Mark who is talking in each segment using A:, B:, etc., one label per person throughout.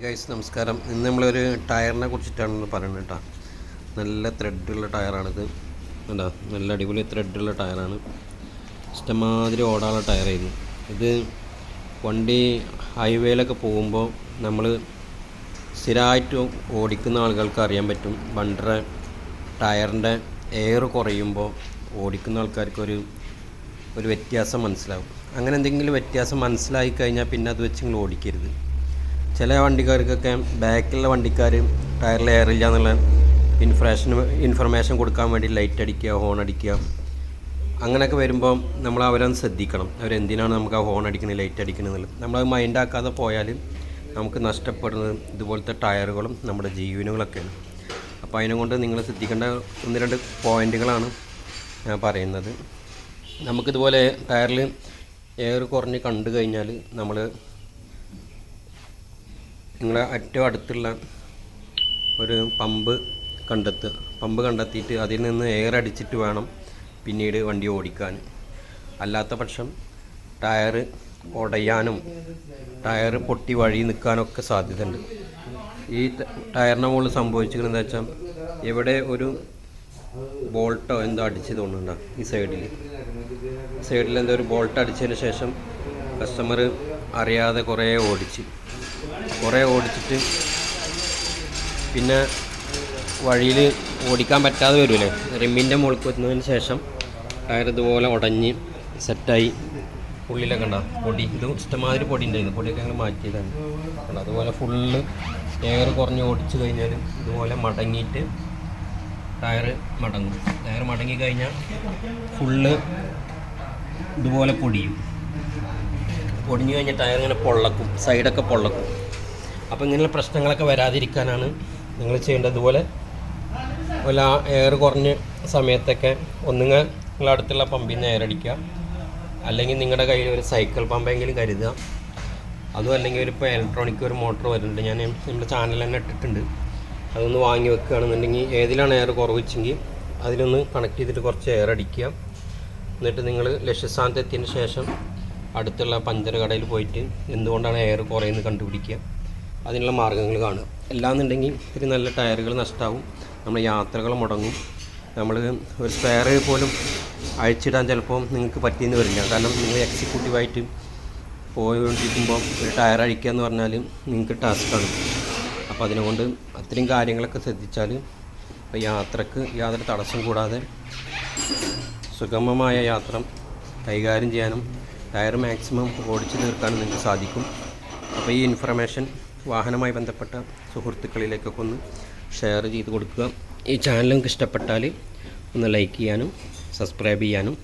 A: Guys നമസ്കാരം. ഇന്ന് നമ്മളൊരു ടയറിനെ കുറിച്ചിട്ടാണ് പറയുന്നത് കേട്ടോ. നല്ല ത്രെഡുള്ള ടയറാണിത്. കണ്ടോ, നല്ല അടിപൊളി ത്രെഡുള്ള ടയറാണ്. ഇഷ്ടംമാതിരി ഓടാനുള്ള ടയറായിരുന്നു ഇത്. വണ്ടി ഹൈവേയിലൊക്കെ പോകുമ്പോൾ നമ്മൾ സ്ഥിരമായിട്ട് ഓടിക്കുന്ന ആളുകൾക്ക് അറിയാൻ പറ്റും. വണ്ടിയുടെ ടയറിൻ്റെ എയർ കുറയുമ്പോൾ ഓടിക്കുന്ന ആൾക്കാർക്ക് ഒരു വ്യത്യാസം മനസ്സിലാവും. അങ്ങനെ എന്തെങ്കിലും വ്യത്യാസം മനസ്സിലായി കഴിഞ്ഞാൽ പിന്നെ അത് വെച്ച് നിങ്ങൾ ഓടിക്കരുത്. ചില വണ്ടിക്കാർക്കൊക്കെ ബാക്കിലുള്ള വണ്ടിക്കാർ ടയറിൽ എയറില്ല എന്നുള്ള ഇൻഫർമേഷൻ കൊടുക്കാൻ വേണ്ടി ലൈറ്റ് അടിക്കുക, ഹോൺ അടിക്കുക, അങ്ങനെയൊക്കെ വരുമ്പോൾ നമ്മൾ അവരൊന്ന് ശ്രദ്ധിക്കണം. അവരെന്തിനാണ് നമുക്ക് ആ ഹോൺ അടിക്കുന്നത്, ലൈറ്റ് അടിക്കുന്നത് എന്നുള്ളത്. നമ്മളത് മൈൻഡാക്കാതെ പോയാൽ നമുക്ക് നഷ്ടപ്പെടുന്നത് ഇതുപോലത്തെ ടയറുകളും നമ്മുടെ ജീവനുകളൊക്കെയാണ്. അപ്പോൾ അതിനെക്കൊണ്ട് നിങ്ങൾ ശ്രദ്ധിക്കേണ്ട 1-2 പോയിൻറ്റുകളാണ് ഞാൻ പറയുന്നത്. നമുക്കിതുപോലെ ടയറിൽ എയർ കുറഞ്ഞ് കണ്ടു കഴിഞ്ഞാൽ നിങ്ങളെ ഏറ്റവും അടുത്തുള്ള ഒരു പമ്പ് കണ്ടെത്തിയിട്ട് അതിൽ നിന്ന് എയർ അടിച്ചിട്ട് വേണം പിന്നീട് വണ്ടി ഓടിക്കാൻ. അല്ലാത്ത പക്ഷം ടയർ ഉടയാനും ടയർ പൊട്ടി വഴി നിൽക്കാനൊക്കെ സാധ്യതയുണ്ട്. ഈ ടയറിൻ്റെ മുകളിൽ സംഭവിച്ചിരിക്കുന്നത് എന്താ വെച്ചാൽ, എവിടെ ഒരു ബോൾട്ടോ എന്തോ അടിച്ച് തോന്നുന്നുണ്ടോ, ഈ സൈഡിൽ എന്തോ ഒരു ബോൾട്ട് അടിച്ചതിന് ശേഷം കസ്റ്റമർ അറിയാതെ കുറേ ഓടിച്ചിട്ട് പിന്നെ വഴിയിൽ ഓടിക്കാൻ പറ്റാതെ വരുമല്ലേ, റിമ്മിൻ്റെ മുകളിൽ എത്തുന്നതിന് ശേഷം ടയർ ഇതുപോലെ ഉടഞ്ഞ് സെറ്റായി. ഉള്ളിലൊക്കെ ഉണ്ടോ പൊടി, ഇത് ഇഷ്ടമാതിരി പൊടി ഉണ്ടായിരുന്നു. പൊടിയൊക്കെ ഞങ്ങൾ മാറ്റിയതാണ്. അതുപോലെ ഫുള്ള് എയർ കുറഞ്ഞ് ഓടിച്ചു കഴിഞ്ഞാൽ ഇതുപോലെ മടങ്ങിയിട്ട് ടയർ മടങ്ങി കഴിഞ്ഞാൽ ഫുള്ള് ഇതുപോലെ പൊടിഞ്ഞു കഴിഞ്ഞാൽ ടയർ ഇങ്ങനെ പൊള്ളക്കും, സൈഡൊക്കെ പൊള്ളക്കും. അപ്പോൾ ഇങ്ങനെയുള്ള പ്രശ്നങ്ങളൊക്കെ വരാതിരിക്കാനാണ് നിങ്ങൾ ചെയ്യേണ്ടത്. ഇതുപോലെ വല്ല എയർ കുറഞ്ഞ സമയത്തൊക്കെ ഒന്നുകിൽ നിങ്ങളുടെ അടുത്തുള്ള പമ്പിൽ നിന്ന് എയർ അടിക്കുക, അല്ലെങ്കിൽ നിങ്ങളുടെ കയ്യിൽ ഒരു സൈക്കിൾ പമ്പെങ്കിലും കരുതുക. അതും അല്ലെങ്കിൽ ഇപ്പോൾ ഇലക്ട്രോണിക് ഒരു മോട്ടർ വരുന്നുണ്ട്, ഞാൻ നമ്മുടെ ചാനൽ തന്നെ ഇട്ടിട്ടുണ്ട്. അതൊന്ന് വാങ്ങി വെക്കുകയാണെന്നുണ്ടെങ്കിൽ ഏതിലാണ് എയർ കുറവെച്ചെങ്കിൽ അതിലൊന്ന് കണക്ട് ചെയ്തിട്ട് കുറച്ച് എയർ അടിക്കുക. എന്നിട്ട് നിങ്ങൾ ലക്ഷ്യസ്ഥാനത്ത് എത്തിയതിന് ശേഷം അടുത്തുള്ള പഞ്ചർ കടയിൽ പോയിട്ട് എന്തുകൊണ്ടാണ് എയർ കുറയുന്നത് കണ്ടുപിടിക്കുക. അതിനുള്ള മാർഗ്ഗങ്ങൾ കാണുക. അല്ലാന്നുണ്ടെങ്കിൽ ഒരു നല്ല ടയറുകൾ നഷ്ടമാവും, നമ്മുടെ യാത്രകൾ മുടങ്ങും. നമ്മൾ ഒരു സ്പെയർ പോലും അഴിച്ചിടാൻ ചിലപ്പോൾ നിങ്ങൾക്ക് പറ്റിയെന്ന് വരില്ല. കാരണം നിങ്ങൾ എക്സിക്യൂട്ടീവായിട്ട് പോയിക്കൊണ്ടിരിക്കുമ്പോൾ ഒരു ടയർ അഴിക്കുക എന്ന് പറഞ്ഞാൽ നിങ്ങൾക്ക് ടാസ്ക്കാണ്. അപ്പോൾ അതിനെക്കൊണ്ട് അത്രയും കാര്യങ്ങളൊക്കെ ശ്രദ്ധിച്ചാൽ ഇപ്പോൾ യാത്രക്ക് യാതൊരു തടസ്സം കൂടാതെ സുഗമമായ യാത്ര കൈകാര്യം ചെയ്യാനും ടയർ മാക്സിമം ഓടിച്ചു തീർക്കാനും നിങ്ങൾക്ക് സാധിക്കും. അപ്പോൾ ഈ ഇൻഫർമേഷൻ വാഹനവുമായി ബന്ധപ്പെട്ട സുഹൃത്തുക്കളിലേക്കൊക്കെ ഒന്ന് ഷെയർ ചെയ്ത് കൊടുക്കുക. ഈ ചാനൽ നിങ്ങൾക്ക് ഇഷ്ടപ്പെട്ടാൽ ഒന്ന് ലൈക്ക് ചെയ്യാനും സബ്സ്ക്രൈബ് ചെയ്യാനും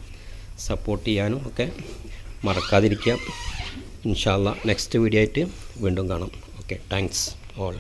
A: സപ്പോർട്ട് ചെയ്യാനും ഒക്കെ മറക്കാതിരിക്കുക. ഇൻഷാ അല്ലാഹ് നെക്സ്റ്റ് വീഡിയോ ആയിട്ട് വീണ്ടും കാണാം. Okay, thanks all.